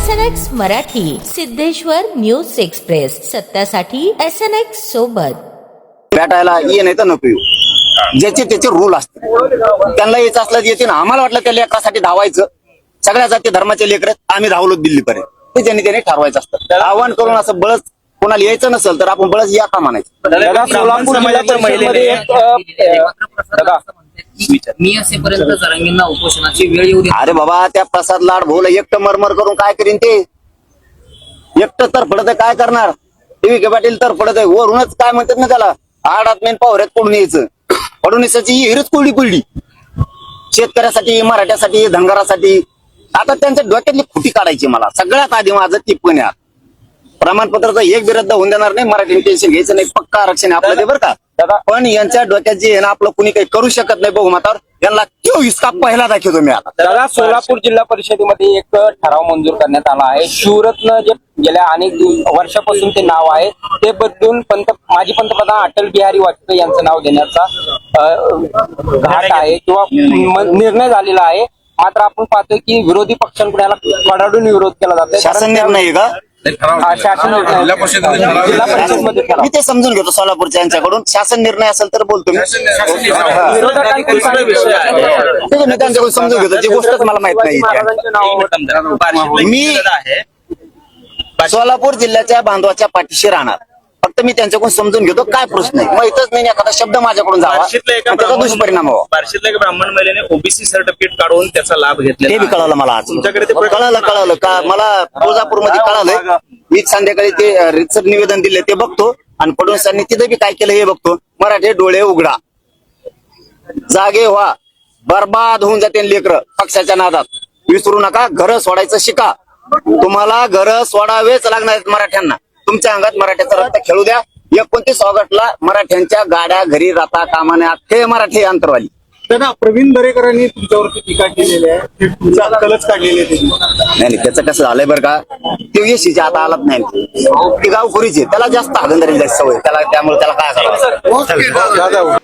SNX Marathi, Siddheshwar news express, सत्यासाठी SNX सोबत. भेटायला ये नाही तर नको येऊ, ज्याचे त्याचे रूल असते. त्यांना यायचं असलं येते ना. आम्हाला वाटलं त्या लेकरासाठी धावायचं, सगळ्या जाती धर्माचे लेकर आम्ही धावलो दिल्लीपर्यंत, ते त्यांनी ठरवायचं असतं. आव्हान करून असं बळच कोणाला यायचं नसेल तर आपण बळच या का म्हणायचं. मी असेपर्यंत जरांगींना उपोषणाची वेळ येऊ दे. अरे बाबा, त्या प्रसाद लाड भाऊला एकटं मरमर करून काय करीन ते? एकटं तर पडत काय करणार? टीव्ही पाटील तर पडत आहे वरूनच, काय म्हणतात ना त्याला, आडात मेन पावऱ्यात पडून यायचं. फडणवीसाची हिरच कुलडी कुलडी, शेतकऱ्यासाठी, मराठ्यासाठी, धनगरासाठी. आता त्यांच्या डोक्यातली खुटी काढायची. मला सगळ्यात आधी माझं टिप्पणी आहे, प्रमाणपत्राचं एक विरुद्ध होऊन देणार नाही. मराठी टेन्शन घ्यायचं नाही, पक्का आरक्षण आहे आपलं ते बरं का. पण यांच्या डोक्यात जे आहे ना, आपलं कुणी काही करू शकत नाही बहुमतावर. यांना तो हिसका पहिला दाखवतो मी आता. दादा, सोलापूर जिल्हा परिषदेमध्ये एक ठराव मंजूर करण्यात आला आहे. शिवरत्न जे गेल्या अनेक वर्षापासून ते नाव आहे ते बदलून माजी पंतप्रधान अटल बिहारी वाजपेयी यांचं नाव देण्याचा घाट आहे किंवा निर्णय झालेला आहे. मात्र आपण पाहतोय की विरोधी पक्षांकडून याला कडाडून विरोध केला जातोय. शासन निर्णय आहे का? शासन जिल्हा परिषदेमध्ये मी ते समजून घेतो सोलापूरच्या यांच्याकडून. शासन निर्णय असेल तर बोलतो मी. त्यांच्याकडून समजून घेतो, जी गोष्टच मला माहित नाही. मी सोलापूर जिल्ह्याच्या बांधवाच्या पाठीशी राहणार. फक्त मी त्यांच्याकडून समजून घेतो काय प्रश्न आहे. माहितच नाही एखादा शब्द माझ्याकडून जावा त्याचा दुष्परिणाम व्हावा. बार्शीतल्या एका ब्राह्मण महिलेने ओबीसी सर्टिफिकेट काढून त्याचा लाभ घेतला. ते बी कळालं मला आज. तुमच्याकडे ते कळालं का? मला तुळजापूरमध्ये कळालंय. मी संध्याकाळी ते रितसर निवेदन दिले ते बघतो, आणि फडणवीसांनी तिथे बी काय केलं हे बघतो. मराठे डोळे उघडा, जागे व्हा, बर्बाद होऊन जाते लेकरं पक्षाच्या नादात. विसरू नका, घर सोडायचं शिका. तुम्हाला घर सोडावेच लागणार आहेत मराठ्यांना. तुमच्या अंगात मराठ्याचा रक्त खेळू द्या. 29 ऑगस्टला मराठ्यांच्या गाड्या घरी राहता कामा नये. अख्खे मराठी अंतरवाली. दादा, प्रवीण दरेकरांनी तुमच्यावरती टीका केलेली आहे, तुमचा अक्कलच काढलेली आहे. नाही, त्याचं कसं झालंय बरं का, ते यशीच्या आता आलाच नाही. ते गावखोरीचे, त्याला जास्त हागंदारी जास्त सवय त्याला, त्यामुळे त्याला काय करावं.